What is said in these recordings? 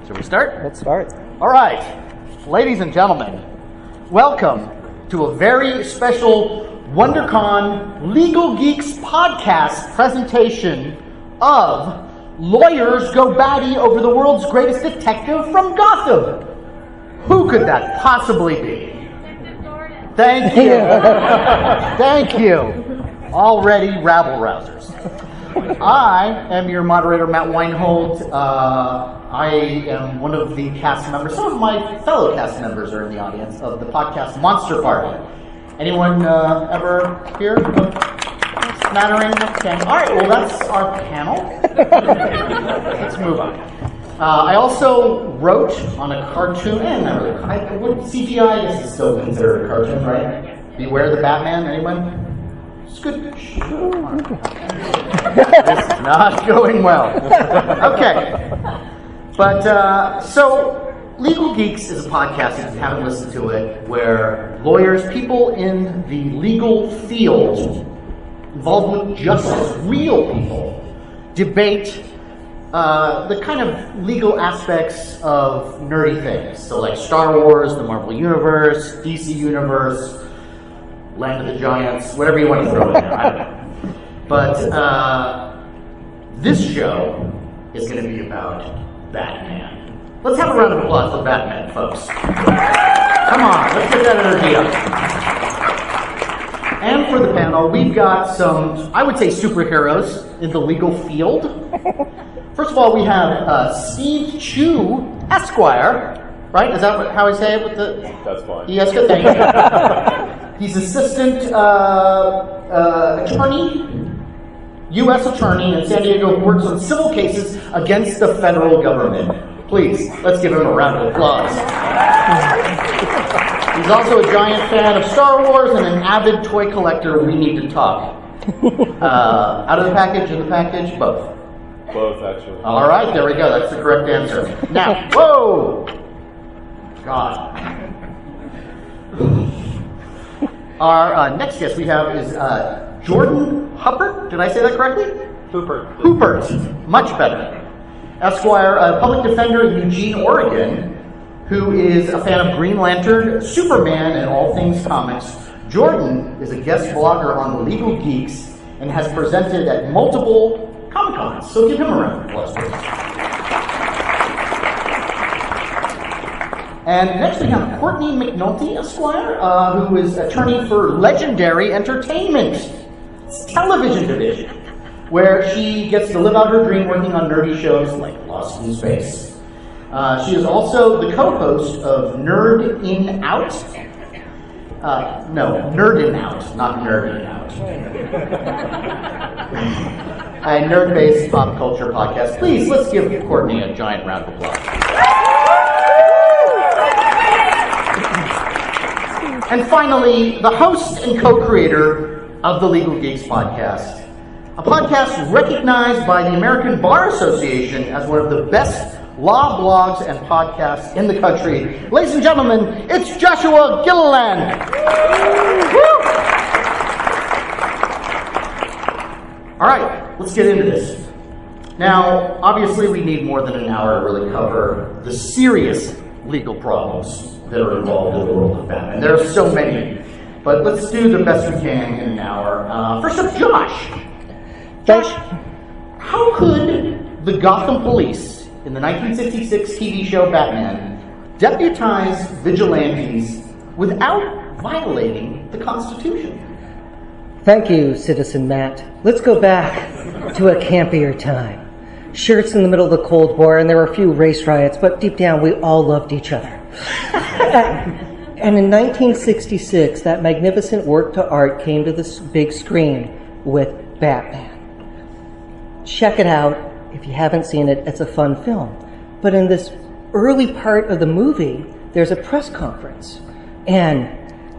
Should we start? Let's start. All right, ladies and gentlemen, welcome to a very special WonderCon Legal Geeks podcast presentation of Lawyers Go Batty over the world's greatest detective from Gotham. Who could that possibly be? Thank you. Thank you. Already rabble-rousers. I am your moderator, Matt Weinhold. I am one of the cast members. Some of my fellow cast members are in the audience of the podcast MonsterParty. Anyone ever here? Smattering? Okay. All right, well, that's our panel. Let's move on. I also wrote on a cartoon, CGI, I guess is still considered a cartoon, right? Beware the Batman, anyone? It's good. This is not going well. Okay. But, so, Legal Geeks is a podcast, if you haven't listened to it, where lawyers, people in the legal field, involved with justice, real people, debate the kind of legal aspects of nerdy things. So like Star Wars, the Marvel Universe, DC Universe, Land of the Giants, whatever you want to throw in there, I don't know. But this show is going to be about Batman. Let's have a round of applause for Batman, folks. Come on, let's get that energy up. And for the panel, we've got some, I would say, superheroes in the legal field. First of all, we have Steve Chu, Esquire, right? Is that how I say it? With the? That's fine. Yes, good, thank you. He's assistant attorney, U.S. attorney in San Diego, who works on civil cases against the federal government. Please, let's give him a round of applause. He's also a giant fan of Star Wars and an avid toy collector. We need to talk. Out of the package, in the package, both. Both, actually. All right, there we go. That's the correct answer. Now, whoa! God. Our next guest we have is Jordon Huppert. Did I say that correctly? Huppert. Much better. Esquire, a public defender in Eugene, Oregon, who is a fan of Green Lantern, Superman, and all things comics. Jordon is a guest blogger on the Legal Geeks and has presented at multiple Comic-Cons. So give him a round of applause, please. And next we have Courtney McNulty, Esquire, who is attorney for Legendary Entertainment television division, where she gets to live out her dream working on nerdy shows like Lost in Space. She is also the co-host of Nerd In Out. Nerd In Out, not Nerd In Out. A nerd-based pop culture podcast. Please, let's give Courtney a giant round of applause. And finally, the host and co-creator of the Legal Geeks podcast. A podcast recognized by the American Bar Association as one of the best law blogs and podcasts in the country. Ladies and gentlemen, it's Joshua Gilliland. All right, let's get into this. Now, obviously we need more than an hour to really cover the serious legal problems that are involved in the world of Batman. There are so many, but let's do the best we can in an hour. First up, Josh. Josh, how could the Gotham police in the 1966 TV show Batman deputize vigilantes without violating the Constitution? Thank you, Citizen Matt. Let's go back to a campier time. Sure, it's in the middle of the Cold War, and there were a few race riots, but deep down, we all loved each other. And in 1966, that magnificent work to art came to the big screen with Batman. Check it out. If you haven't seen it, it's a fun film. But in this early part of the movie, there's a press conference. And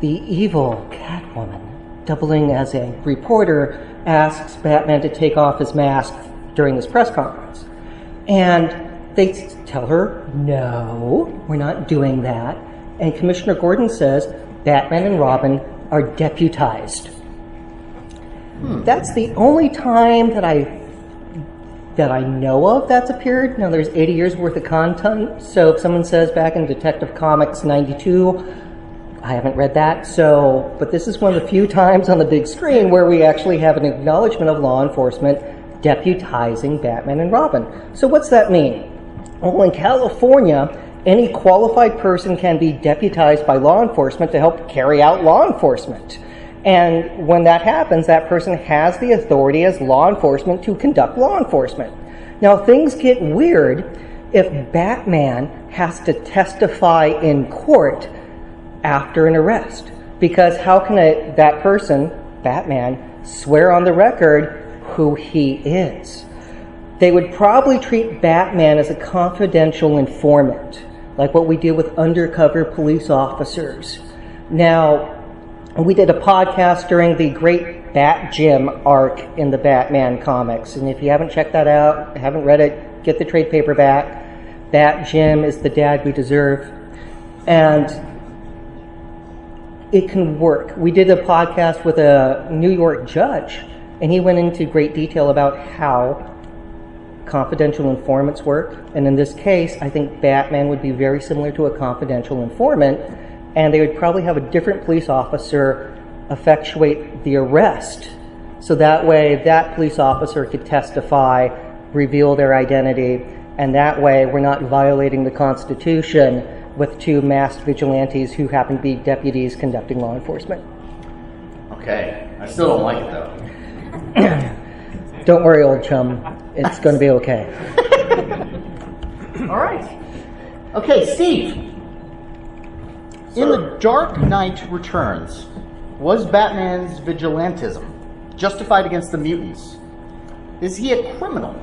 the evil Catwoman, doubling as a reporter, asks Batman to take off his mask during this press conference. And they tell her, no, we're not doing that. And Commissioner Gordon says Batman and Robin are deputized. That's the only time that I that I know of that's appeared. Now, there's 80 years worth of content, so if someone says back in Detective Comics 92, I haven't read that, but this is one of the few times on the big screen where we actually have an acknowledgement of law enforcement deputizing Batman and Robin. So what's that mean? Well, in California, any qualified person can be deputized by law enforcement to help carry out law enforcement. And when that happens, that person has the authority as law enforcement to conduct law enforcement. Now, things get weird if Batman has to testify in court after an arrest. Because how can that person, Batman, swear on the record who he is? They would probably treat Batman as a confidential informant, like what we do with undercover police officers. Now, we did a podcast during the great Bat Gym arc in the Batman comics, and if you haven't checked that out, haven't read it, get the trade paperback. Bat Gym is the dad we deserve, and it can work. We did a podcast with a New York judge, and he went into great detail about how confidential informants work. And in this case, I think Batman would be very similar to a confidential informant, and they would probably have a different police officer effectuate the arrest. So that way, that police officer could testify, reveal their identity, and that way we're not violating the Constitution with two masked vigilantes who happen to be deputies conducting law enforcement. Okay. I still don't like it, though. Don't worry, old chum. It's going to be okay. All right. Okay, Steve. In The Dark Knight Returns, was Batman's vigilantism justified against the mutants? Is he a criminal?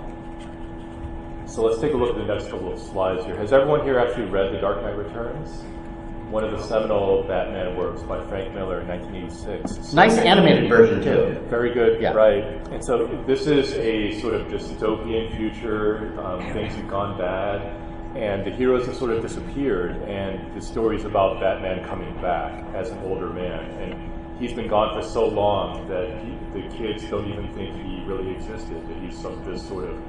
So let's take a look at the next couple of slides here. Has everyone here actually read The Dark Knight Returns? One of the seminal Batman works by Frank Miller in 1986. Nice animated version, too. Very good, yeah. Right. And so this is a sort of dystopian future. Things have gone bad, and the heroes have sort of disappeared, and the story is about Batman coming back as an older man. And he's been gone for so long that the kids don't even think he really existed, that he's this sort of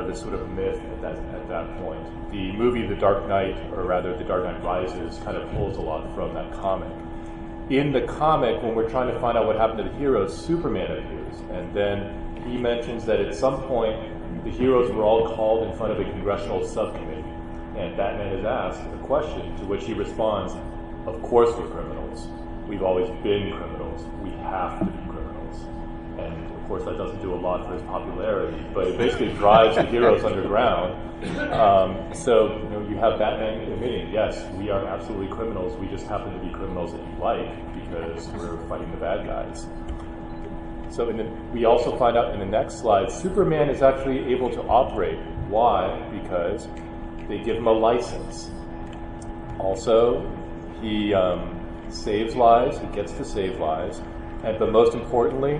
this sort of myth at that point. The movie The Dark Knight, or rather The Dark Knight Rises, kind of pulls a lot from that comic. In the comic, when we're trying to find out what happened to the heroes, Superman appears, and then he mentions that at some point the heroes were all called in front of a congressional subcommittee, and Batman is asked a question to which he responds, "Of course we're criminals. We've always been criminals. We have to be criminals." And of course that doesn't do a lot for his popularity, but it basically drives the heroes underground. So you have Batman admitting, yes, we are absolutely criminals. We just happen to be criminals that you like because we're fighting the bad guys. So we also find out in the next slide, Superman is actually able to operate. Why? Because they give him a license. Also, he saves lives. He gets to save lives. But most importantly,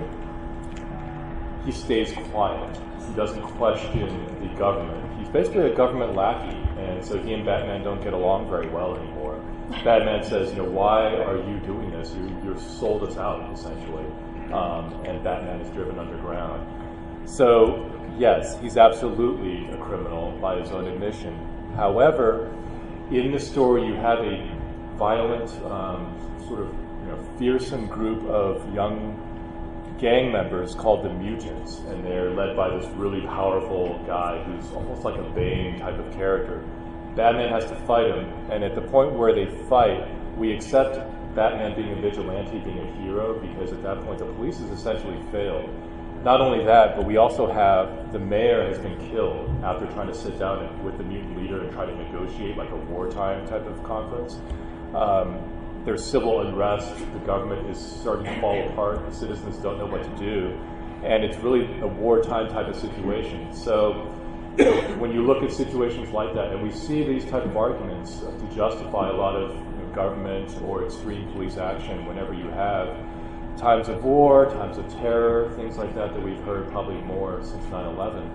he stays quiet. He doesn't question the government. He's basically a government lackey, and so he and Batman don't get along very well anymore. Batman says, why are you doing this? You're sold us out, essentially. And Batman is driven underground. So, yes, he's absolutely a criminal by his own admission. However, in the story you have a violent, sort of fearsome group of young gang members called the Mutants, and they're led by this really powerful guy who's almost like a Bane type of character. Batman has to fight him, and at the point where they fight, we accept Batman being a vigilante, being a hero, because at that point the police has essentially failed. Not only that, but we also have the mayor has been killed after trying to sit down with the mutant leader and try to negotiate like a wartime type of conference. There's civil unrest, the government is starting to fall apart, the citizens don't know what to do, and it's really a wartime type of situation. So when you look at situations like that, and we see these type of arguments to justify a lot of government or extreme police action whenever you have times of war, times of terror, things like that we've heard probably more since 9/11.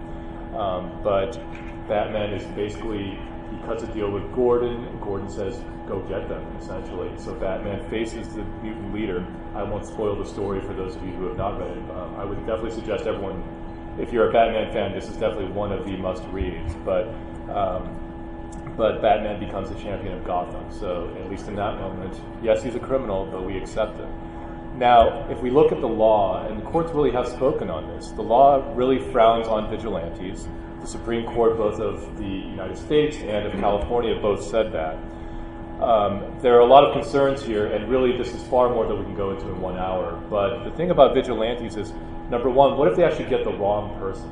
But Batman is basically, he cuts a deal with Gordon, and Gordon says, go get them, essentially. So Batman faces the mutant leader. I won't spoil the story for those of you who have not read it. I would definitely suggest everyone if you're a Batman fan, this is definitely one of the must-reads. But Batman becomes the champion of Gotham. So at least in that moment, yes, he's a criminal, but we accept him. Now, if we look at the law, and the courts really have spoken on this, the law really frowns on vigilantes. The Supreme Court, both of the United States and of California, both said that. There are a lot of concerns here, and really this is far more than we can go into in 1 hour. But the thing about vigilantes is, number one, what if they actually get the wrong person?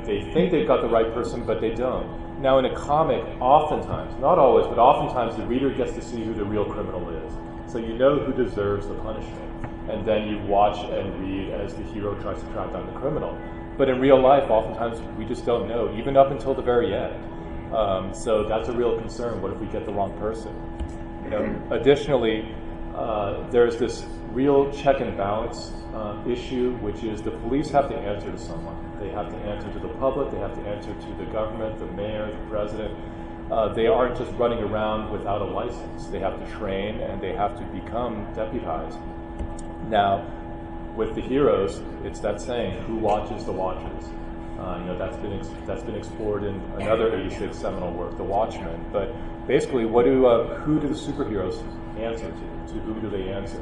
They think they've got the right person, but they don't. Now, in a comic, oftentimes, not always, but oftentimes the reader gets to see who the real criminal is. So you know who deserves the punishment. And then you watch and read as the hero tries to track down the criminal. But in real life, oftentimes, we just don't know, even up until the very end. So that's a real concern. What if we get the wrong person? Additionally, there's this real check and balance issue, which is the police have to answer to someone. They have to answer to the public. They have to answer to the government, the mayor, the president. They aren't just running around without a license. They have to train and they have to become deputized. Now, with the heroes, it's that saying, who watches the watchers? That's been explored in another 86 seminal work, The Watchmen. But basically, who do the superheroes answer to? To who do they answer?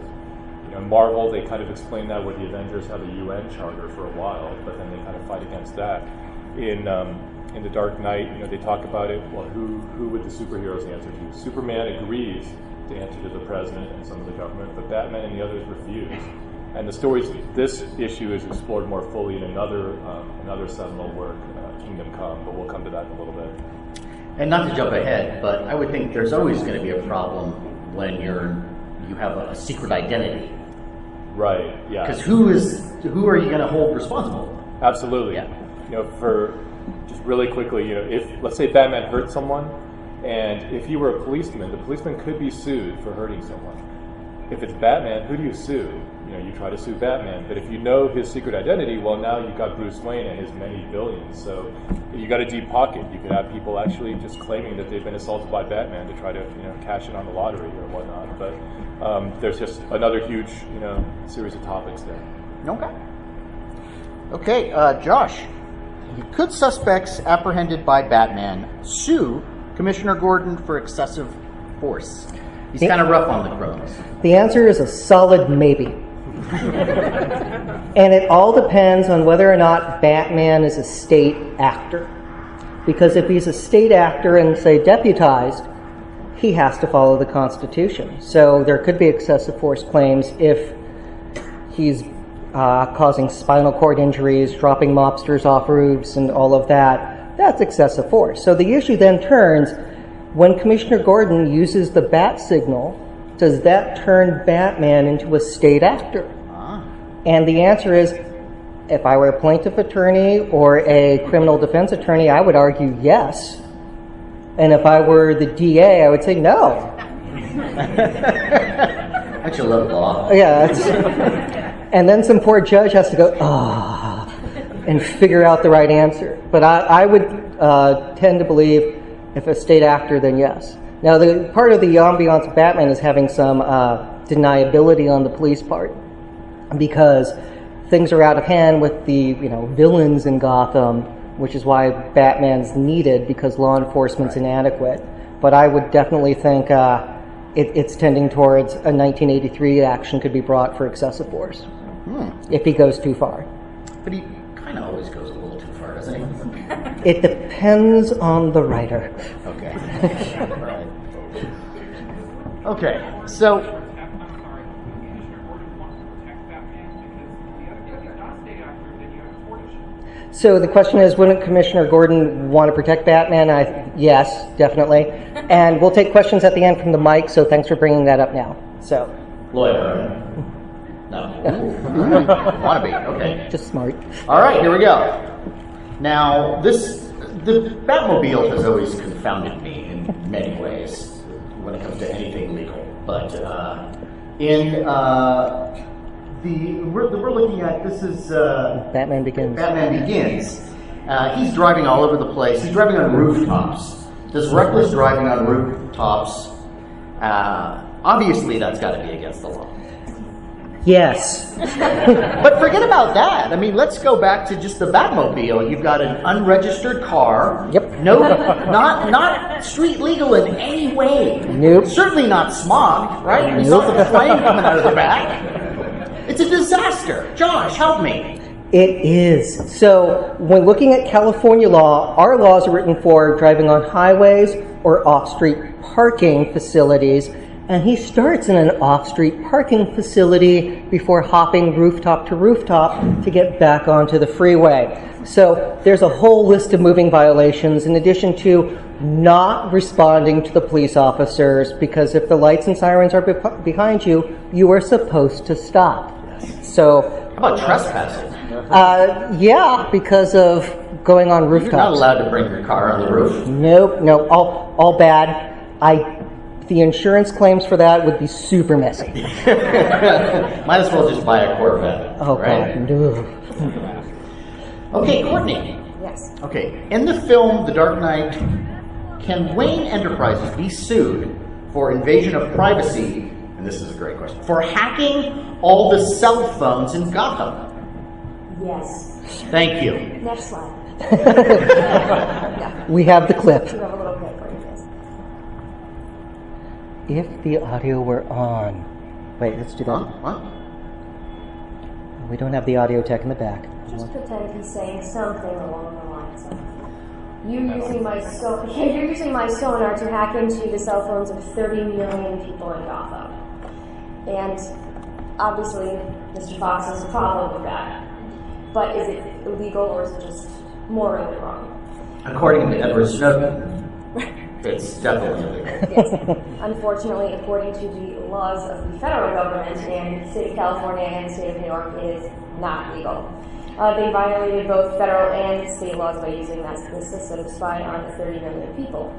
Marvel, they kind of explain that where the Avengers have a UN charter for a while, but then they kind of fight against that. In The Dark Knight, they talk about it. Well, who would the superheroes answer to? Superman agrees to answer to the president and some of the government, but Batman and the others refuse. And this issue is explored more fully in another seminal work, Kingdom Come, but we'll come to that in a little bit. And not to jump ahead, but I would think there's always going to be a problem when you have a secret identity. Right. Yeah. Because who are you going to hold responsible? Absolutely. Yeah. For just really quickly, if let's say Batman hurt someone, and if you were a policeman, the policeman could be sued for hurting someone. If it's Batman, who do you sue? You try to sue Batman. But if you know his secret identity, well, now you've got Bruce Wayne and his many billions. So you got a deep pocket. You could have people actually just claiming that they've been assaulted by Batman to try to cash in on the lottery or whatnot. But there's just another huge series of topics there. Okay, Josh. Could suspects apprehended by Batman sue Commissioner Gordon for excessive force? He's kind of rough on the criminals. The answer is a solid maybe. And it all depends on whether or not Batman is a state actor. Because if he's a state actor and, say, deputized, he has to follow the Constitution. So there could be excessive force claims if he's causing spinal cord injuries, dropping mobsters off roofs, and all of that. That's excessive force. So the issue then turns, when Commissioner Gordon uses the bat signal, does that turn Batman into a state actor? And the answer is, if I were a plaintiff attorney or a criminal defense attorney, I would argue yes. And if I were the DA, I would say no. Don't you love law? Yeah. And then some poor judge has to go, and figure out the right answer. But I would tend to believe if a state actor, then yes. Now, the part of the ambiance of Batman is having some deniability on the police part, because things are out of hand with the villains in Gotham, which is why Batman's needed, because law enforcement's inadequate. But I would definitely think it's tending towards a 1983 action could be brought for excessive force if he goes too far. But he kind of always goes a little too far, doesn't he? It depends on the writer. Okay. Right. Okay, so So the question is, wouldn't Commissioner Gordon want to protect Batman? Yes, definitely. And we'll take questions at the end from the mic, so thanks for bringing that up now. So, lawyer. No. Want to be, okay. Just smart. All right, here we go. Now, the Batmobile has always confounded me in many ways when it comes to anything legal. But we're looking at, this is Batman Begins. Batman Begins. He's driving all over the place. He's driving on rooftops. This reckless driving on rooftops, obviously that's got to be against the law. Yes. But forget about that. I mean, let's go back to just the Batmobile. You've got an unregistered car. Yep. No, not street legal in any way. Nope. Certainly not smog, right? We saw the flame coming out of the back. It's a disaster. Josh, help me. It is. So when looking at California law, our laws are written for driving on highways or off-street parking facilities. And he starts in an off-street parking facility before hopping rooftop to rooftop to get back onto the freeway. So there's a whole list of moving violations in addition to not responding to the police officers, because if the lights and sirens are behind you, you are supposed to stop. So how about trespassing? Yeah, because of going on rooftops. You're not allowed to bring your car on the roof. Nope, all bad. The insurance claims for that would be super messy. Might as well just buy a Corvette. Oh, right? God, no. Okay, Courtney. Yes. Okay, in the film The Dark Knight, can Wayne Enterprises be sued for invasion of privacy, and this is a great question, for hacking all the cell phones in Gotham? Yes. Thank you. Next slide. We have the clip. You have a little clip for you guys. If the audio were on. Wait, let's do that. What? We don't have the audio tech in the back. Just pretend he's saying something along the lines of, you're using my sonar to hack into the cell phones of 30 million people in Gotham. And obviously, Mr. Fox has a problem with that. But is it illegal or is it just morally wrong? According to Edward Snowden, it's definitely illegal. Yes. Unfortunately, according to the laws of the federal government and the state of California and the state of New York, it is not legal. They violated both federal and state laws by using this system to spy on 30 million people.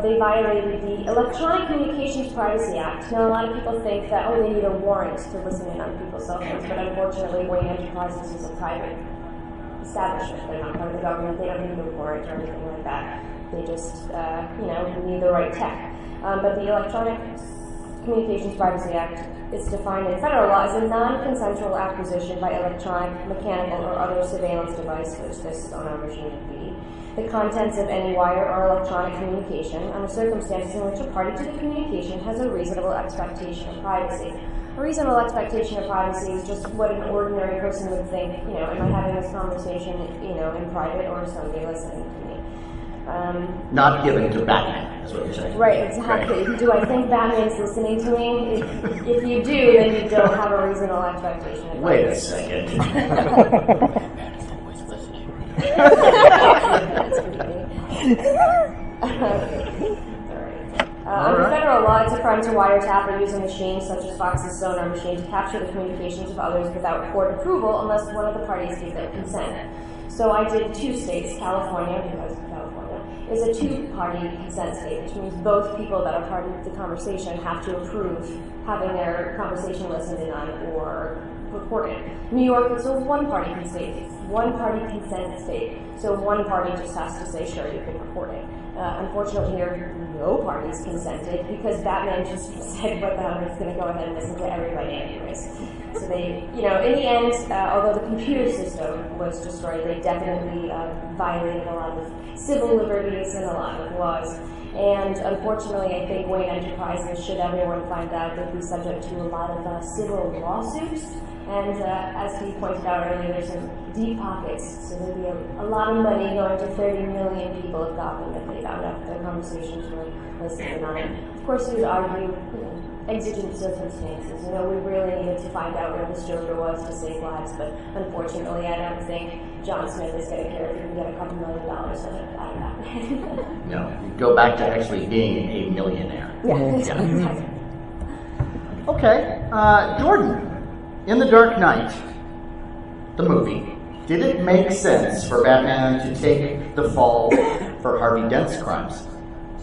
They violated the Electronic Communications Privacy Act. Now, a lot of people think that, they need a warrant to listen in on people's cell phones, but unfortunately, Wayne Enterprises is a private establishment. They're not part of the government. They don't need a warrant or anything like that. They just, need the right tech. But the Electronic Communications Privacy Act is defined in federal law as a non-consensual acquisition by electronic, mechanical, or other surveillance device, which this sonar machine would be, the contents of any wire or electronic communication under circumstances in which a party to the communication has a reasonable expectation of privacy. A reasonable expectation of privacy is just what an ordinary person would think, am I having this conversation, in private or is somebody listening to me? Not given to Batman, is what you're saying. Right, exactly. Right. Do I think Batman's listening to me? If you do, then you don't have a reasonable expectation of privacy. Wait a second. That's creepy. Under federal law, it's a crime to wiretap or use a machine such as Fox's sonar machine to capture the communications of others without court approval unless one of the parties gives their consent. So I did 2 states, California, because California is a 2-party consent state, which means both people that are part of the conversation have to approve having their conversation listened in on or recorded. New York is a 1-party consent state, so one party just has to say, sure, you can record it. Unfortunately here, no parties consented because Batman just said, what the hell, he's going to go ahead and listen to everybody anyways. So they, in the end, although the computer system was destroyed, they definitely violated a lot of civil liberties and a lot of laws. And unfortunately, I think Wayne Enterprises, should everyone find out, would be subject to a lot of civil lawsuits. And as he pointed out earlier, there's some deep pockets, so there'd be a lot of money going to 30 million people of Gotham if they found out their conversations were listened on. Of course, he would argue, exigent circumstances. We really needed to find out where this Joker was to save lives, but unfortunately, I don't think John Smith is going to care if he can get a couple $1 million out of that. No, you go back to actually being a millionaire. Yeah. Okay, Jordan. In The Dark Knight, the movie, did it make sense for Batman to take the fall for Harvey Dent's crimes?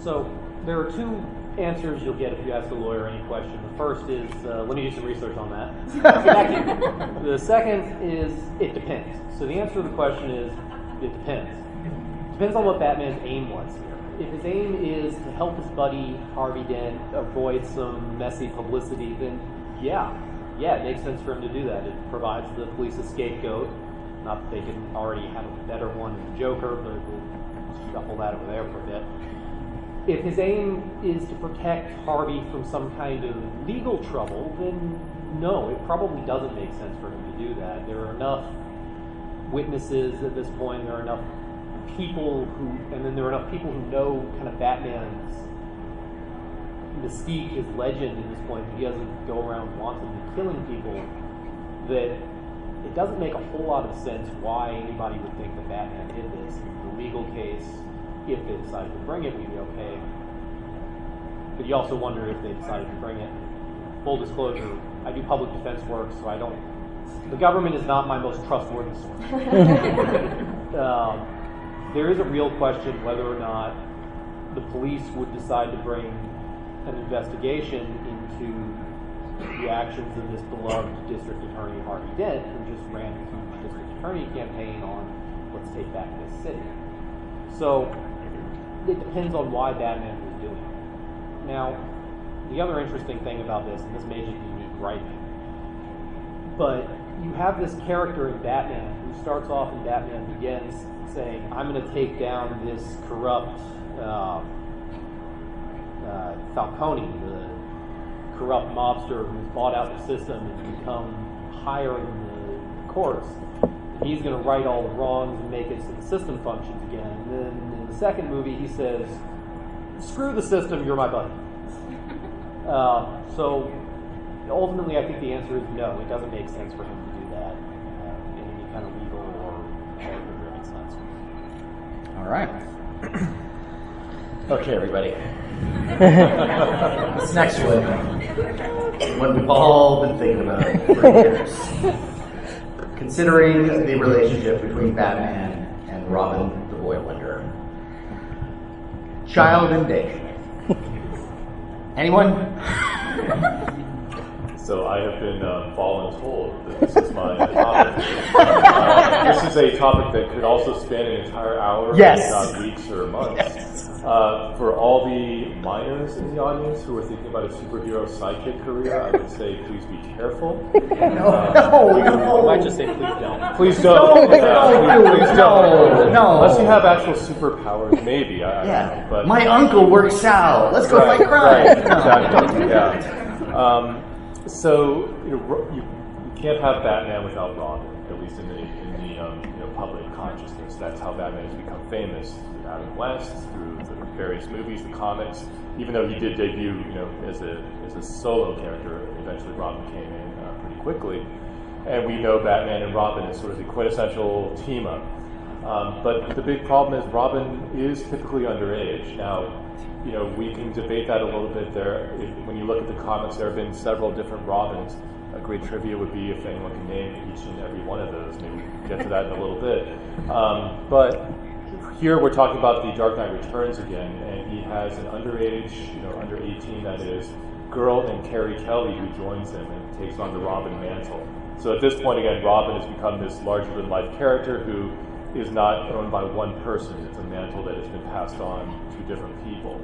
So there are 2 answers you'll get if you ask a lawyer any question. The first is, let me do some research on that. The second is, it depends. So the answer to the question is, it depends. It depends on what Batman's aim was here. If his aim is to help his buddy Harvey Dent avoid some messy publicity, then yeah. yeah, it makes sense for him to do that. It provides the police a scapegoat. Not that they can already have a better one than the Joker, but we'll shuffle that over there for a bit. If his aim is to protect Harvey from some kind of legal trouble, then no, it probably doesn't make sense for him to do that. There are enough witnesses at this point, there are enough people there are enough people who know kind of Batman's mystique, his legend at this point, that he doesn't go around wantonly killing people, that it doesn't make a whole lot of sense why anybody would think that Batman did this. The legal case, if they decided to bring it, we'd be okay. But you also wonder if they decided to bring it. Full disclosure, I do public defense work, so the government is not my most trustworthy source. There is a real question whether or not the police would decide to bring an investigation into the actions of this beloved district attorney, Harvey Dent, who just ran a huge district attorney campaign on let's take back this city. So it depends on why Batman was doing it. Now, the other interesting thing about this, and this may just be me griping, but you have this character in Batman who starts off in Batman Begins saying, I'm going to take down this corrupt Falcone, the corrupt mobster who's bought out the system and become higher in the courts. He's going to right all the wrongs and make it so the system functions again. And then in the second movie, he says, screw the system, you're my buddy. So ultimately, I think the answer is no. It doesn't make sense for him to do that in any kind of legal or character-driven sense. All right. Okay, everybody. This next one we've all been thinking about for years. Considering the relationship between Batman and Robin the Boy Wonder. Child endangerment. Anyone? So I have been voluntold that this is my topic. This is a topic that could also span an entire hour, yes, not weeks or months. Yes. For all the minors in the audience who are thinking about a superhero sidekick career, I would say please be careful. I might just say please don't. Please don't. Please don't. No. Unless you have actual superpowers, maybe. I don't know, but my uncle works out. Let's go fight crime. Right. Exactly. Yeah. So you can't have Batman without Robin, at least in the public consciousness. That's how Batman has become famous through Adam West, through the various movies, the comics. Even though he did debut, as a solo character, eventually Robin came in pretty quickly, and we know Batman and Robin is sort of the quintessential team up. But the big problem is Robin is typically underage. Now, we can debate that a little bit there. When you look at the comics, there have been several different Robins. A great trivia would be if anyone can name each and every one of those. Maybe we can get to that in a little bit. But here we're talking about the Dark Knight Returns again, and he has an underage, under 18 that is, girl named Carrie Kelly who joins him and takes on the Robin mantle. So at this point again, Robin has become this larger-than-life character who is not owned by one person. It's a mantle that has been passed on to different people.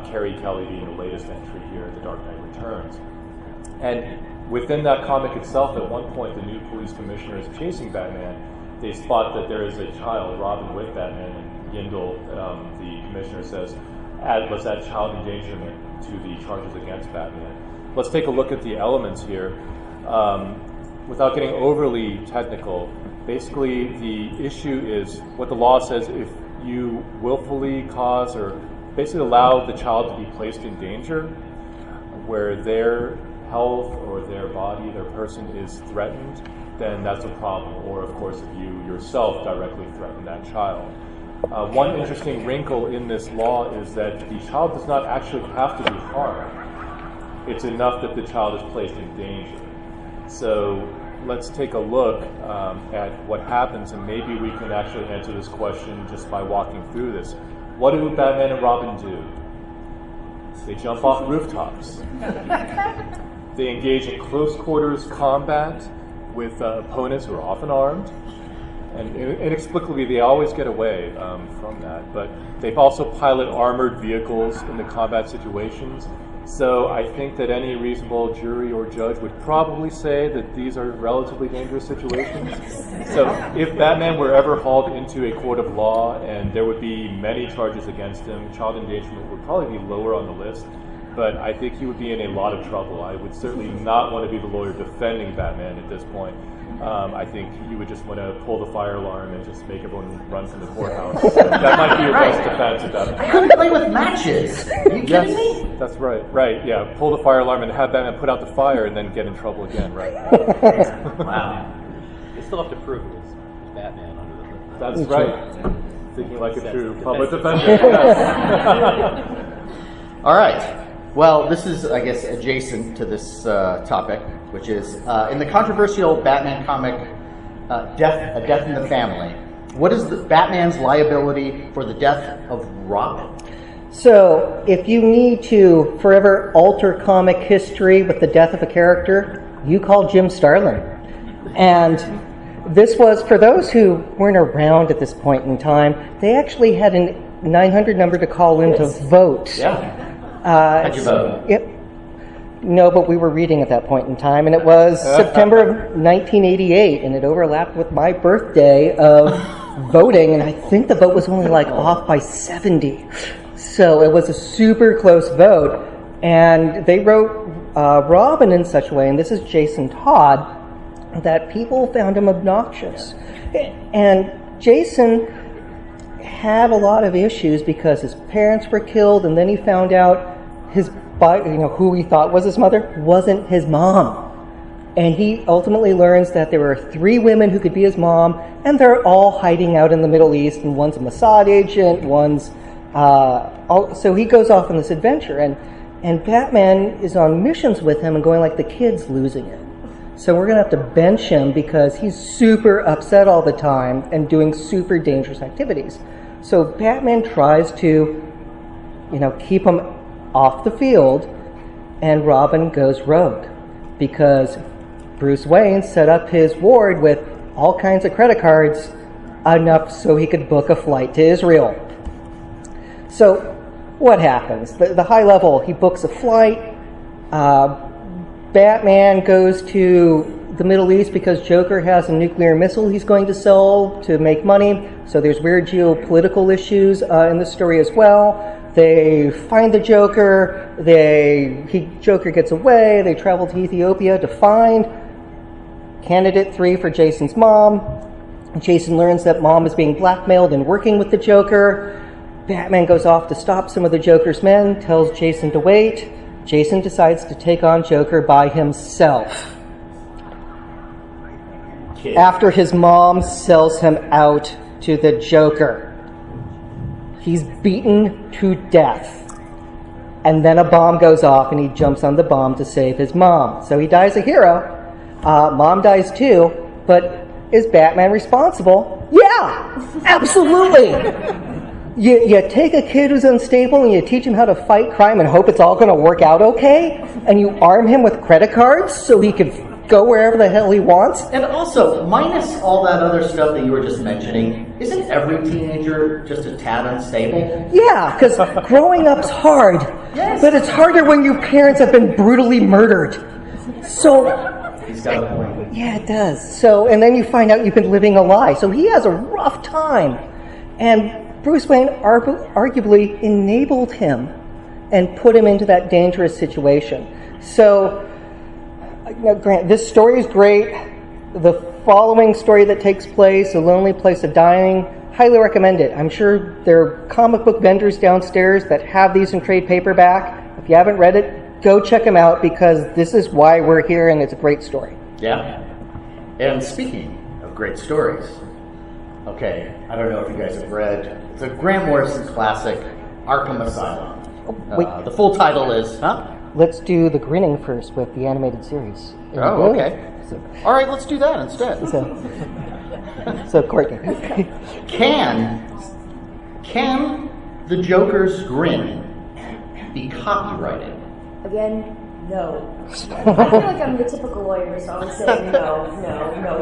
Carrie Kelly being the latest entry here at The Dark Knight Returns. And within that comic itself, at one point, the new police commissioner is chasing Batman. They spot that there is a child, Robin, with Batman, and Yindel, the commissioner, says, let's add child endangerment to the charges against Batman. Let's take a look at the elements here. Without getting overly technical, basically the issue is what the law says: if you willfully cause or basically allow the child to be placed in danger where their health or their body, their person is threatened, then that's a problem. Or of course, if you yourself directly threaten that child. One interesting wrinkle in this law is that the child does not actually have to be harmed. It's enough that the child is placed in danger. So let's take a look at what happens, and maybe we can actually answer this question just by walking through this. What do Batman and Robin do? They jump off rooftops. They engage in close quarters combat with opponents who are often armed. And inexplicably, they always get away from that. But they also pilot armored vehicles in the combat situations. So I think that any reasonable jury or judge would probably say that these are relatively dangerous situations. So if Batman were ever hauled into a court of law and there would be many charges against him, child endangerment would probably be lower on the list. But I think he would be in a lot of trouble. I would certainly not want to be the lawyer defending Batman at this point. I think you would just want to pull the fire alarm and just make everyone run from the courthouse. So that might be your best defense at that point. I couldn't play with matches. Are you kidding me? That's right. Right, yeah. Pull the fire alarm and have Batman put out the fire and then get in trouble again, right? Wow. They still have to prove it was Batman under the hood. That's right. Thinking like a true public defender. Yes. All right. Well, this is, I guess, adjacent to this topic, which is in the controversial Batman comic, A Death in the Family. What is Batman's liability for the death of Robin? So, if you need to forever alter comic history with the death of a character, you call Jim Starlin. And this was, for those who weren't around at this point in time, they actually had a 900 number to call in to vote. Yeah. How'd you vote? Yep. No, but we were reading at that point in time, and it was September of 1988, and it overlapped with my birthday of voting, and I think the vote was only like off by 70. So it was a super close vote, and they wrote Robin in such a way, and this is Jason Todd, that people found him obnoxious. And Jason had a lot of issues because his parents were killed, and then he found out who he thought was his mother wasn't his mom. And he ultimately learns that there were 3 women who could be his mom, and they're all hiding out in the Middle East, and one's a Mossad agent, one's... so he goes off on this adventure, and Batman is on missions with him and going like, the kid's losing it. So we're going to have to bench him because he's super upset all the time and doing super dangerous activities. So Batman tries to, keep him off the field, and Robin goes rogue because Bruce Wayne set up his ward with all kinds of credit cards, enough so he could book a flight to Israel. So what happens? The high level, he books a flight. Batman goes to the Middle East because Joker has a nuclear missile he's going to sell to make money. So there's weird geopolitical issues in the story as well. They find the Joker. Joker gets away. They travel to Ethiopia to find candidate 3 for Jason's mom. Jason learns that mom is being blackmailed and working with the Joker. Batman goes off to stop some of the Joker's men, tells Jason to wait. Jason decides to take on Joker by himself. After his mom sells him out to the Joker. He's beaten to death. And then a bomb goes off and he jumps on the bomb to save his mom. So he dies a hero. Mom dies too. But is Batman responsible? Yeah, absolutely. You take a kid who's unstable and you teach him how to fight crime and hope it's all going to work out okay, and you arm him with credit cards so he can go wherever the hell he wants. And also, minus all that other stuff that you were just mentioning, isn't every teenager just a tad unstable? Yeah, because growing up's hard, yes. But it's harder when your parents have been brutally murdered. So... He's got a point. Yeah, it does. So, and then you find out you've been living a lie. So he has a rough time. And Bruce Wayne arguably enabled him and put him into that dangerous situation. So, Grant, this story is great. The following story that takes place, A Lonely Place of Dying, highly recommend it. I'm sure there are comic book vendors downstairs that have these in trade paperback. If you haven't read it, go check them out because this is why we're here and it's a great story. Yeah. And speaking of great stories, okay, I don't know if you guys have read, it's a Grant Morrison classic, Arkham Asylum. The full title is, Let's do The Grinning first with the animated series. Oh, okay. All right, let's do that instead. So Courtney. Can the Joker's grin be copyrighted? Again, no. I feel like I'm the typical lawyer, so I would say no,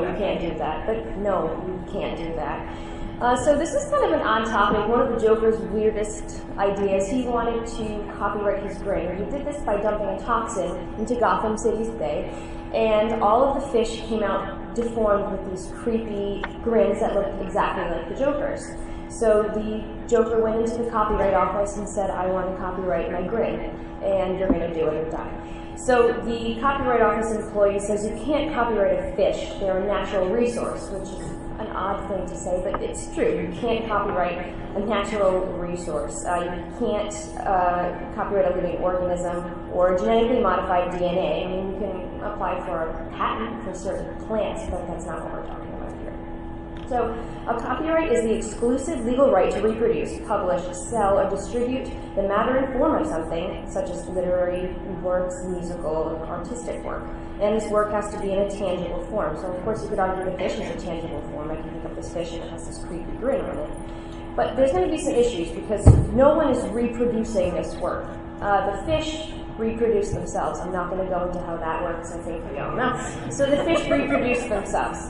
you can't do that. But no, you can't do that. So this is kind of an odd topic. One of the Joker's weirdest ideas, he wanted to copyright his grin. He did this by dumping a toxin into Gotham City's bay, and all of the fish came out deformed with these creepy grins that looked exactly like the Joker's. So the Joker went into the copyright office and said, I want to copyright my grin, and you're going to do it or die. So the copyright office employee says you can't copyright a fish. They're a natural resource, which is an odd thing to say, but it's true. You can't copyright a natural resource. You can't copyright a living organism or genetically modified DNA. I mean, you can apply for a patent for certain plants, but that's not what we're talking about here. So a copyright is the exclusive legal right to reproduce, publish, sell, or distribute the matter and form of something, such as literary works, musical, and artistic work. And this work has to be in a tangible form. So of course you could argue the fish is a tangible form. I can pick up this fish and it has this creepy grin on it. But there's going to be some issues because no one is reproducing this work. The fish reproduce themselves. I'm not going to go into how that works. I think we all know. So the fish reproduce themselves.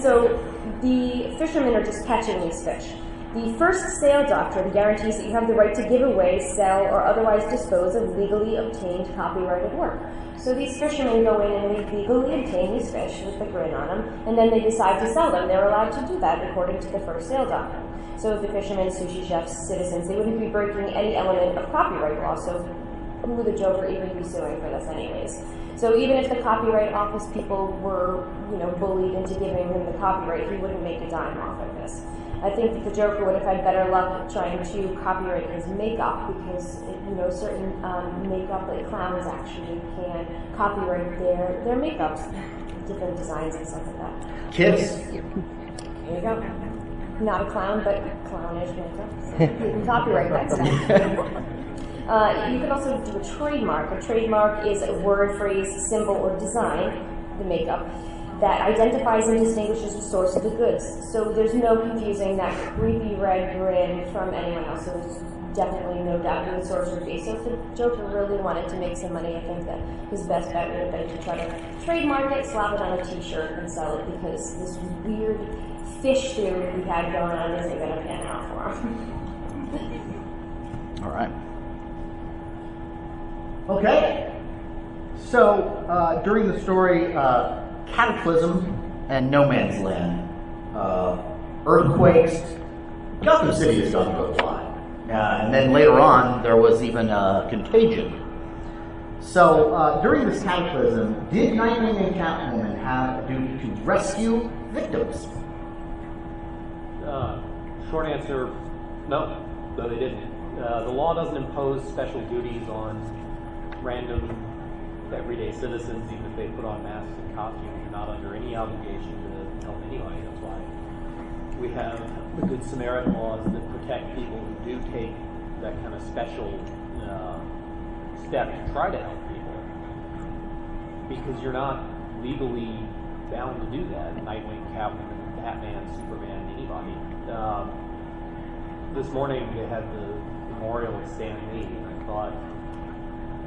So the fishermen are just catching these fish. The first sale doctrine guarantees that you have the right to give away, sell, or otherwise dispose of legally obtained copyrighted work. So these fishermen go in and they legally obtain these fish with the grin on them, and then they decide to sell them. They're allowed to do that according to the first sale doctrine. So the fishermen, sushi chefs, citizens, they wouldn't be breaking any element of copyright law, so who would the Joker even be suing for this anyways? So even if the copyright office people were, bullied into giving him the copyright, he wouldn't make a dime off of this. I think that the Joker would have had better luck trying to copyright his makeup because, certain makeup, like clowns actually can copyright their makeups, different designs and stuff like that. Kids. There you go. Not a clown, but clownish makeup. So you can copyright that stuff. You can also do a trademark. A trademark is a word, phrase, symbol, or design, the makeup, that identifies and distinguishes the source of the goods. So there's no confusing that creepy red grin from anyone else. So there's definitely no doubt who the source would be. So if the Joker really wanted to make some money, I think that his best bet would have been to try to trademark it, slap it on a t-shirt, and sell it, because this weird fish theory we had going on isn't going to pan out for him. All right. Okay. So during the story, Cataclysm and No Man's Land, earthquakes, Gotham City has gone through a lot. And then later on, there was even Contagion. So during this cataclysm, did Nightwing and Catwoman have a duty to rescue victims? Short answer, no, they didn't. The law doesn't impose special duties on random everyday citizens, even if they put on masks and costumes. You're not under any obligation to help anybody. That's why we have the Good Samaritan laws that protect people who do take that kind of special step to try to help people. Because you're not legally bound to do that. Nightwing, Catwoman, Batman, Superman, anybody. This morning they had the memorial of Stan Lee, and I thought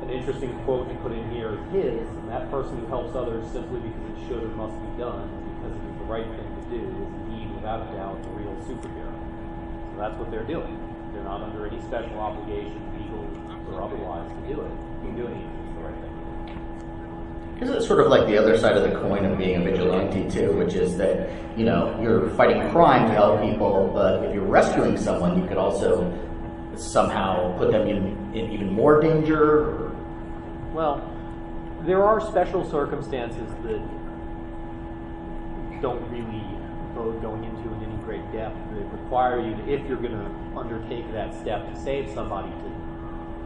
an interesting quote to put in here is his, and that person who helps others simply because it should or must be done, because it is the right thing to do, is indeed, without a doubt, a real superhero. So that's what they're doing. They're not under any special obligation, legal or otherwise, to do it. They're doing it because it's the right thing to do. Isn't it sort of like the other side of the coin of being a vigilante too, which is that, you're fighting crime to help people, but if you're rescuing someone, you could also somehow put them in even more danger? Well, there are special circumstances that don't really bode going into in any great depth that require you to, if you're going to undertake that step to save somebody, to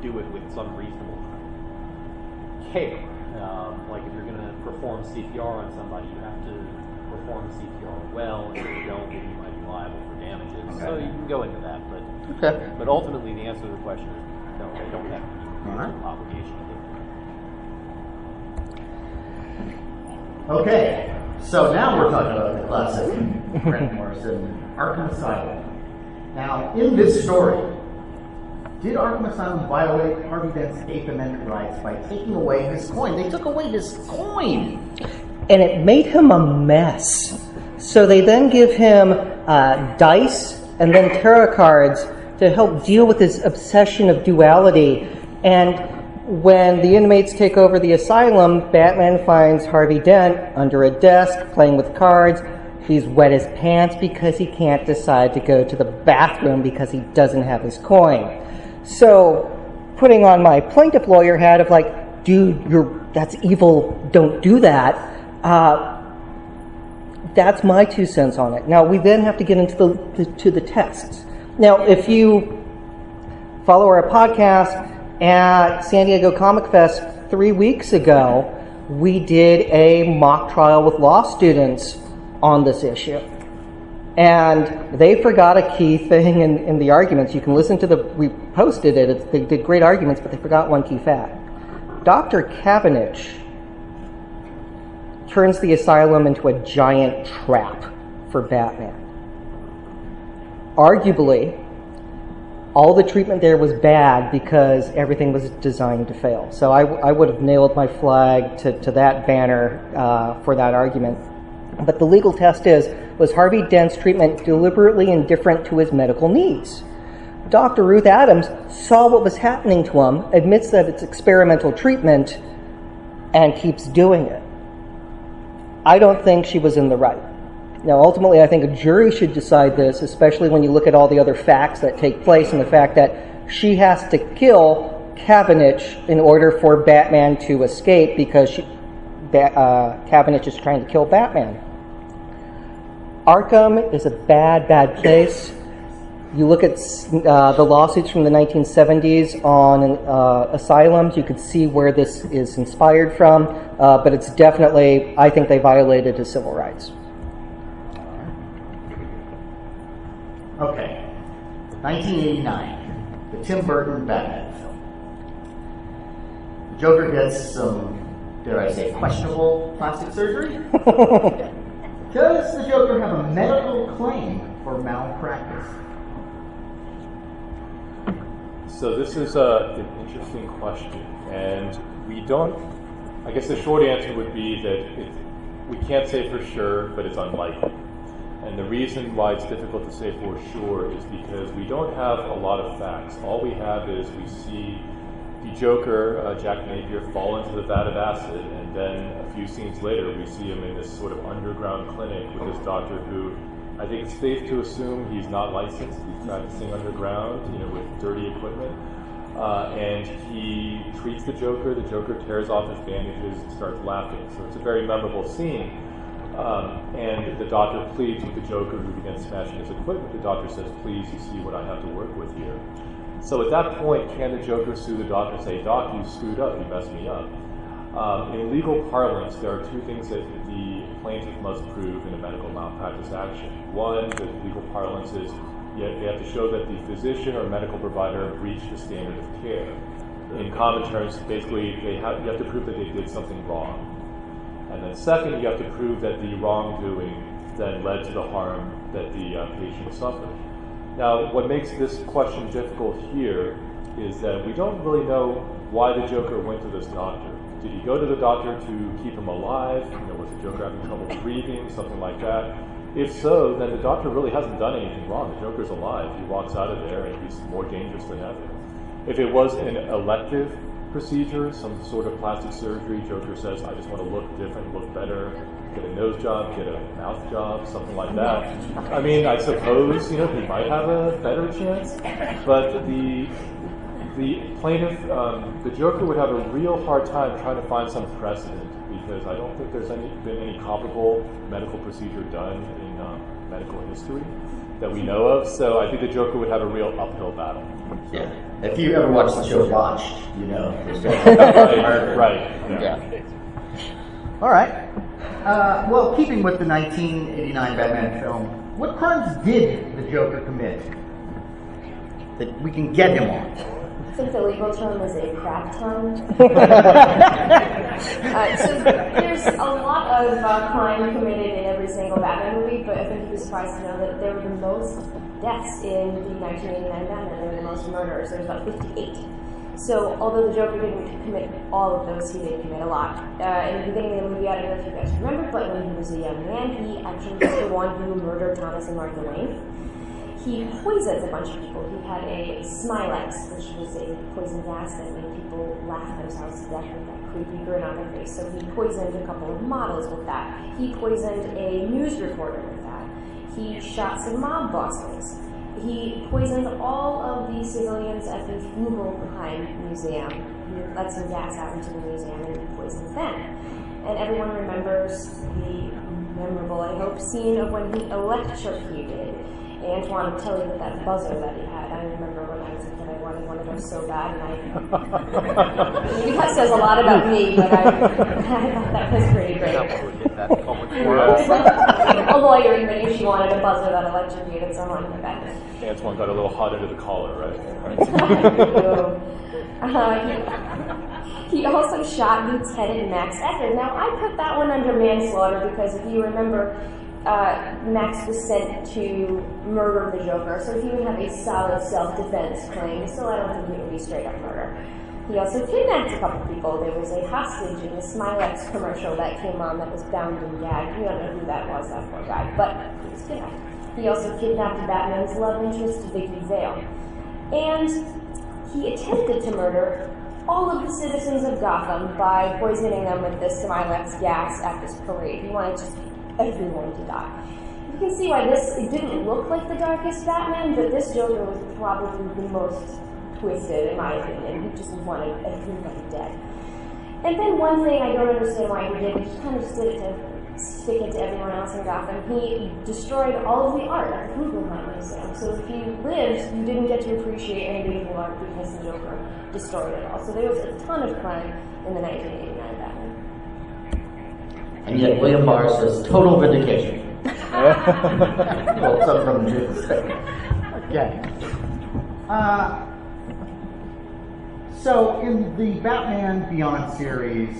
do it with some reasonable care. Like if you're going to perform CPR on somebody, you have to perform CPR well, and if you don't, then you might be liable for damages. Okay. So you can go into that, but ultimately the answer to the question is no, they don't have any obligation to do it. Okay, so now we're talking about the classic Grant Morrison Arkham Asylum. Now, in this story, did Arkham Asylum violate Harvey Dent's Eighth Amendment rights by taking away his coin? They took away his coin! And it made him a mess. So they then give him dice and then tarot cards to help deal with this obsession of duality. And when the inmates take over the asylum, Batman finds Harvey Dent under a desk playing with cards. He's wet his pants because he can't decide to go to the bathroom because he doesn't have his coin. So, putting on my plaintiff lawyer hat of like, dude, that's evil, don't do that. That's my 2 cents on it. Now, we then have to get into the tests. Now, if you follow our podcast, at San Diego Comic Fest 3 weeks ago, we did a mock trial with law students on this issue. And they forgot a key thing in the arguments. You can listen to we posted it, they did great arguments, but they forgot one key fact. Dr. Cavendish turns the asylum into a giant trap for Batman. Arguably, all the treatment there was bad because everything was designed to fail. So I would have nailed my flag to that banner for that argument. But the legal test was Harvey Dent's treatment deliberately indifferent to his medical needs? Dr. Ruth Adams saw what was happening to him, admits that it's experimental treatment, and keeps doing it. I don't think she was in the right. Now, ultimately, I think a jury should decide this, especially when you look at all the other facts that take place and the fact that she has to kill Cavendish in order for Batman to escape because Cavendish is trying to kill Batman. Arkham is a bad, bad place. You look at the lawsuits from the 1970s on asylums, you could see where this is inspired from, but it's definitely, I think they violated his civil rights. Okay, 1989, the Tim Burton Batman film. The Joker gets some, dare I say, questionable plastic surgery? Does the Joker have a medical claim for malpractice? So this is an interesting question, and I guess the short answer would be that we can't say for sure, but it's unlikely. And the reason why it's difficult to say for sure is because we don't have a lot of facts. All we have is we see the Joker, Jack Napier, fall into the vat of acid, and then a few scenes later we see him in this sort of underground clinic with this doctor who, I think it's safe to assume he's not licensed. He's practicing underground, with dirty equipment. And he treats the Joker. The Joker tears off his bandages and starts laughing. So it's a very memorable scene. And the doctor pleads with the Joker, who begins smashing his equipment. The doctor says, "Please, you see what I have to work with here." So at that point, can the Joker sue the doctor and say, "Doc, you screwed up, you messed me up"? In legal parlance, there are two things that the plaintiff must prove in a medical malpractice action. One, the legal parlance is they have to show that the physician or medical provider breached the standard of care. In common terms, basically, you have to prove that they did something wrong. And then second, you have to prove that the wrongdoing then led to the harm that the patient suffered. Now, what makes this question difficult here is that we don't really know why the Joker went to this doctor. Did he go to the doctor to keep him alive? Was the Joker having trouble breathing, something like that? If so, then the doctor really hasn't done anything wrong. The Joker's alive. He walks out of there and he's more dangerous than ever. If it was an elective procedure, some sort of plastic surgery, Joker says, "I just want to look different, look better, get a nose job, get a mouth job," something like that. I mean, I suppose, he might have a better chance, but the plaintiff, the Joker would have a real hard time trying to find some precedent, because I don't think there's been any comparable medical procedure done in medical history that we know of, so I think the Joker would have a real uphill battle. Yeah. If you ever watched the show Botched, there's Right. Yeah. All right. Well, keeping with the 1989 Batman film, what crimes did the Joker commit that we can get him on? I think the legal term is a crap ton. So there's a lot of crime committed in every single Batman movie, but I think you'd be surprised to know that there were the most deaths in the 1989 Batman. There were the most murders. There's about 58. So, although the Joker didn't commit all of those, he did commit a lot. In the beginning of the movie, I don't know if you guys remember, but when he was a young man, he actually was the one who murdered Thomas and Martha Wayne. He poisoned a bunch of people. He had a Smilex, which was a poison gas that made people laugh themselves to death with that creepy grin on their face. So he poisoned a couple of models with that. He poisoned a news reporter with that. He shot some mob bosses. He poisoned all of the civilians at the Flugelheim Museum. He let some gas out into the museum and he poisoned them. And everyone remembers the memorable, I hope, scene of when he electrocuted Antoine will tell you that buzzer that he had. I remember when I was a kid, I wanted one of those so bad, and maybe that says a lot about me, but I thought that was pretty great. A lawyer even knew she wanted a buzzer that electrocuted someone. Antoine got a little hot under the collar, right? He also shot Lieutenant Max Eckert. Now, I put that one under manslaughter because if you remember, Max was sent to murder the Joker, so he would have a solid self-defense claim, so I don't think it would be straight-up murder. He also kidnapped a couple people. There was a hostage in the Smilex commercial that came on that was bound and gagged. We don't know who that was, that poor guy, but he was kidnapped. He also kidnapped Batman's love interest, Vicky Vale. And he attempted to murder all of the citizens of Gotham by poisoning them with this Smilex gas at this parade. He wanted just everyone to die. You can see why it didn't look like the darkest Batman, but this Joker was probably the most twisted, in my opinion. He just wanted everybody dead. And then one thing I don't understand why he did, he kind of just did it to stick it to everyone else in Gotham. He destroyed all of the art at the Flugelheim Museum. So if you lived, you didn't get to appreciate any beautiful art because the Joker destroyed it all. So there was a ton of crime in the 1989 Batman. And yet William Barr says total vindication. Well, some from Jews. Okay. So in the Batman Beyond series,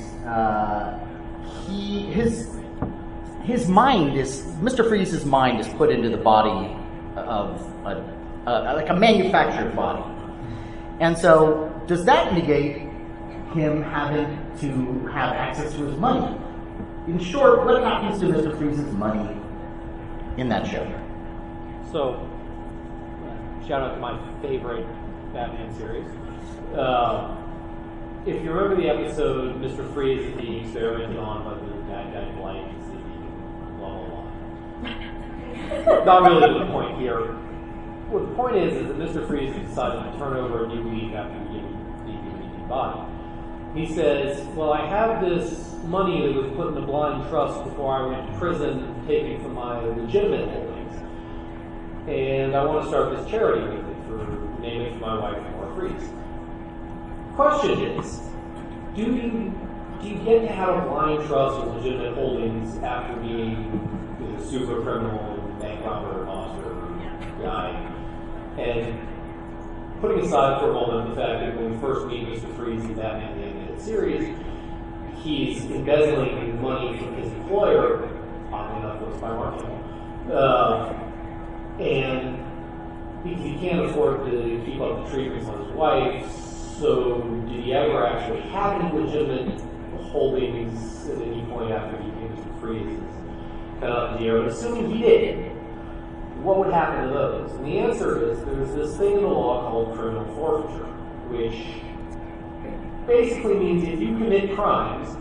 his mind is, Mr. Freeze's mind is put into the body of like a manufactured body. And so does that negate him having to have access to his money? In short, what happens to Mr. Freeze's money in that show? So, shout out to my favorite Batman series. If you remember the episode, Mr. Freeze is being experimented on by the bad guy Blank, blah, blah, blah. Not really the point here. What the point is that Mr. Freeze decided to turn over a new leaf after being a new body. He says, well, I have this money that was put in a blind trust before I went to prison, taken from my legitimate holdings, and I want to start this charity with it, name it for my wife, Maura Freeze. Question is, do you get to have a blind trust with legitimate holdings after being a super criminal, bank robber, monster guy? And putting aside for a moment the fact that when we first meet Mr. Freeze in Batman the Animated Series, he's embezzling money from his employer, oddly enough, voiced by Mark Hamill, and because he can't afford to keep up the treatments on his wife. So, did he ever actually have any legitimate holdings at any point after he became Mr. Freeze? Kind of up in the air, but assuming he did, what would happen to those? And the answer is there's this thing in the law called criminal forfeiture, which basically means if you commit crimes,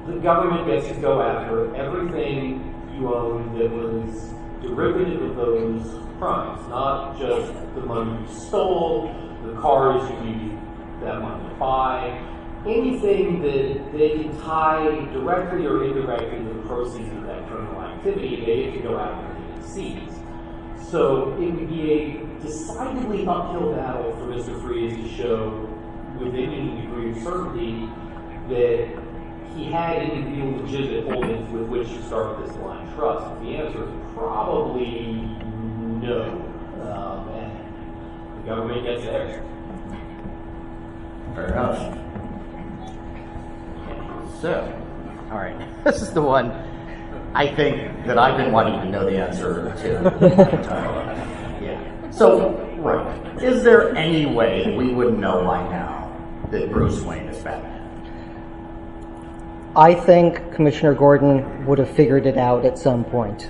the government gets to go after everything you own that was derivative of those crimes, not just the money you stole, the cars you used that money to buy, anything that they can tie directly or indirectly to the proceeds of that criminal activity, they get to go after and seize. So it would be a decidedly uphill battle for Mr. Freeze to show with any degree of certainty that he had any real legitimate holdings with which to start this blind trust. The answer is probably no. And the government gets theirs. Fair enough. So, all right, this is the one I think that I've been wanting to know the answer to. Yeah. So, right, is there any way we would know by now that Bruce Wayne is Batman? I think Commissioner Gordon would have figured it out at some point.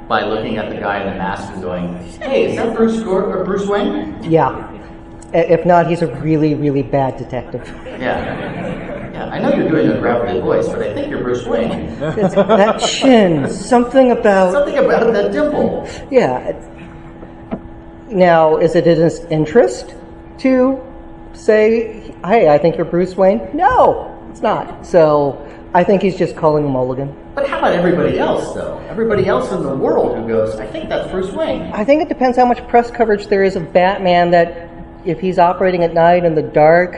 By looking at the guy in the mask and going, hey, is that Bruce Wayne? Yeah. If not, he's a really, really bad detective. Yeah, I know you're doing a gravelly voice, but I think you're Bruce Wayne. It's that chin, something about that dimple. Yeah. Now, is it in his interest to say, hey, I think you're Bruce Wayne? No, it's not. So I think he's just calling him Mulligan. But how about everybody else, though? Everybody else in the world who goes, I think that's Bruce Wayne. I think it depends how much press coverage there is of Batman, that if he's operating at night in the dark,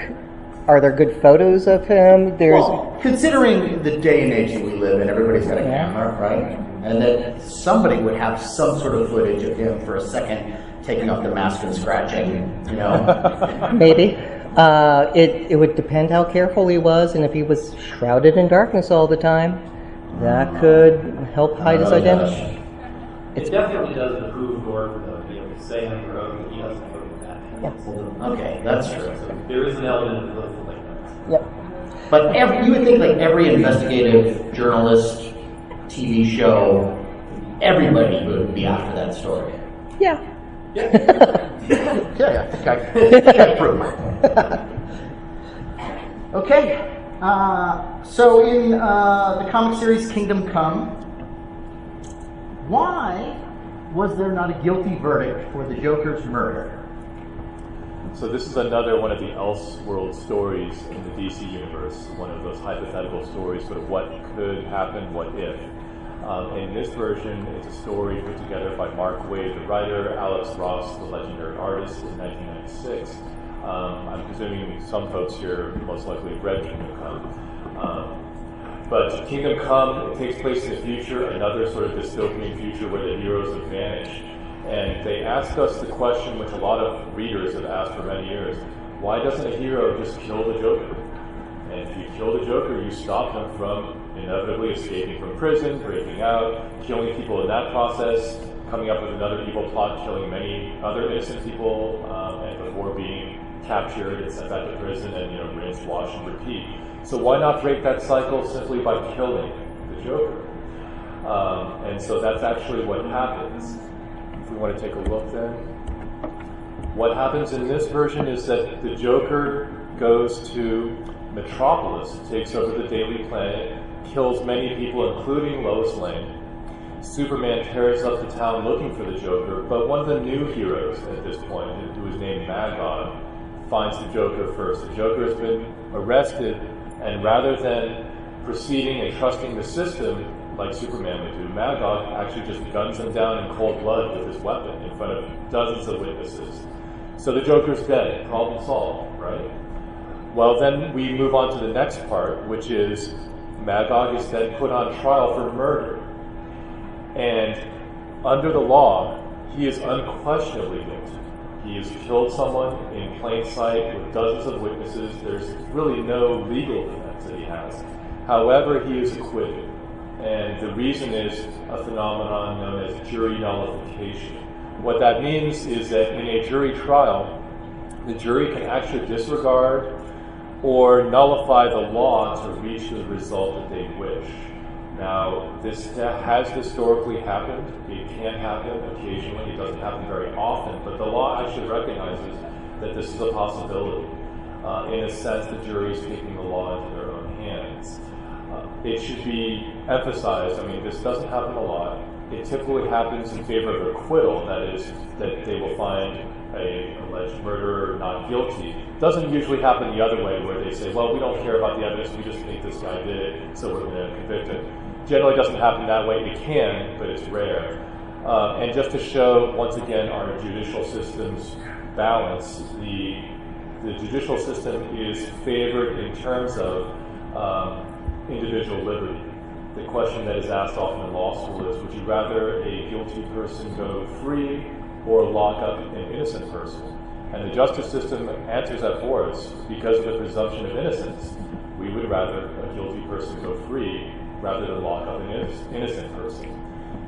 are there good photos of him? Well, considering the day and age that we live in, everybody's got a camera, right? And that somebody would have some sort of footage of him for a second taking off the mask and scratching, you know? Maybe. It would depend how careful he was, and if he was shrouded in darkness all the time, that could help hide his identity. It definitely doesn't improve Gordon, though, to be able to say on the road that he doesn't look at that. Yeah. Okay, that's true. So there is an element of political like that. Yep. But you would think like every investigative journalist, TV show, everybody would be after that story. Yeah. I think I proved it. Okay. So in the comic series Kingdom Come, why was there not a guilty verdict for the Joker's murder? So this is another one of the Elseworld stories in the DC universe, one of those hypothetical stories, sort of what could happen, what if. In this version, it's a story put together by Mark Waid, the writer, Alex Ross, the legendary artist, in 1996. I'm presuming some folks here most likely have read Kingdom Come. But Kingdom Come, it takes place in the future, another sort of dystopian future where the heroes have vanished. And they ask us the question, which a lot of readers have asked for many years, why doesn't a hero just kill the Joker? And if you kill the Joker, you stop him from inevitably escaping from prison, breaking out, killing people in that process, coming up with another evil plot, killing many other innocent people, and before being captured and sent back to prison and rinse, wash, and repeat. So why not break that cycle simply by killing the Joker? And so that's actually what happens. If we want to take a look then. What happens in this version is that the Joker goes to Metropolis, takes over the Daily Planet, kills many people, including Lois Lane. Superman tears up the town looking for the Joker, but one of the new heroes at this point, who is named Magog, finds the Joker first. The Joker has been arrested, and rather than proceeding and trusting the system like Superman would do, Magog actually just guns him down in cold blood with his weapon in front of dozens of witnesses. So the Joker's dead. Problem solved, right? Well, then we move on to the next part, which is Magog is then put on trial for murder. And under the law, he is unquestionably guilty. He has killed someone in plain sight with dozens of witnesses. There's really no legal defense that he has. However, he is acquitted. And the reason is a phenomenon known as jury nullification. What that means is that in a jury trial, the jury can actually disregard or nullify the law to reach the result that they wish. Now, this has historically happened. It can happen occasionally. It doesn't happen very often. But the law actually recognizes that this is a possibility. In a sense, the jury is taking the law into their own hands. It should be emphasized, this doesn't happen a lot. It typically happens in favor of acquittal, that is, that they will find an alleged murderer not guilty. It doesn't usually happen the other way, where they say, well, we don't care about the evidence, we just think this guy did it, so we're going to convict him. Generally doesn't happen that way. It can, but it's rare. And just to show, once again, our judicial system's balance, the judicial system is favored in terms of individual liberty. The question that is asked often in law school is, would you rather a guilty person go free or lock up an innocent person? And the justice system answers that for us. Because of the presumption of innocence, we would rather a guilty person go free rather than lock up an innocent person.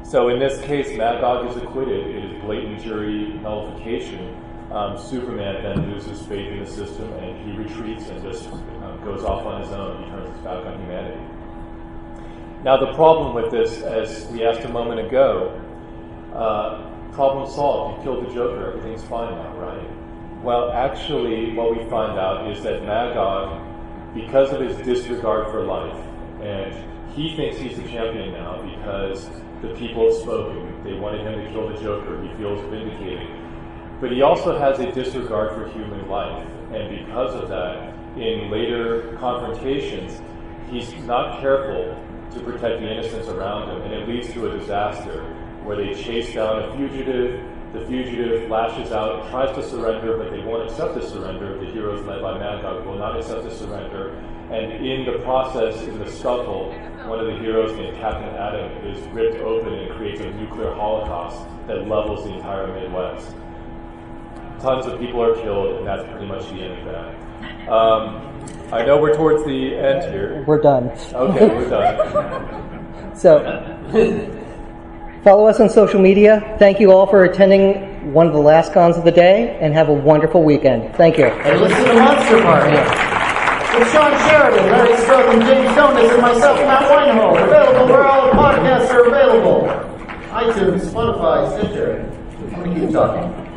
So in this case, Magog is acquitted. It is blatant jury nullification. Superman then loses faith in the system and he retreats and just goes off on his own. He turns his back on humanity. Now the problem with this, as we asked a moment ago, problem solved. You killed the Joker, everything's fine now, right? Well, actually, what we find out is that Magog, because of his disregard for life, and he thinks he's the champion now because the people have spoken. They wanted him to kill the Joker. He feels vindicated. But he also has a disregard for human life. And because of that, in later confrontations, he's not careful to protect the innocents around him, and it leads to a disaster where they chase down a fugitive. The fugitive lashes out, tries to surrender, but they won't accept the surrender. The heroes led by Magog will not accept the surrender. And in the process, in the scuffle, one of the heroes named Captain Adam is ripped open and creates a nuclear holocaust that levels the entire Midwest. Tons of people are killed, and that's pretty much the end of that. I know we're towards the end here. We're done. Okay, we're done. So, follow us on social media. Thank you all for attending one of the last cons of the day, and have a wonderful weekend. Thank you. And listen to Monster Party. With Sean Sheridan, Larry Stroke, and James Jonas, and myself, Matt Weinhold. Available where all the podcasts are available. iTunes, Spotify, Stitcher. I'm going to keep talking.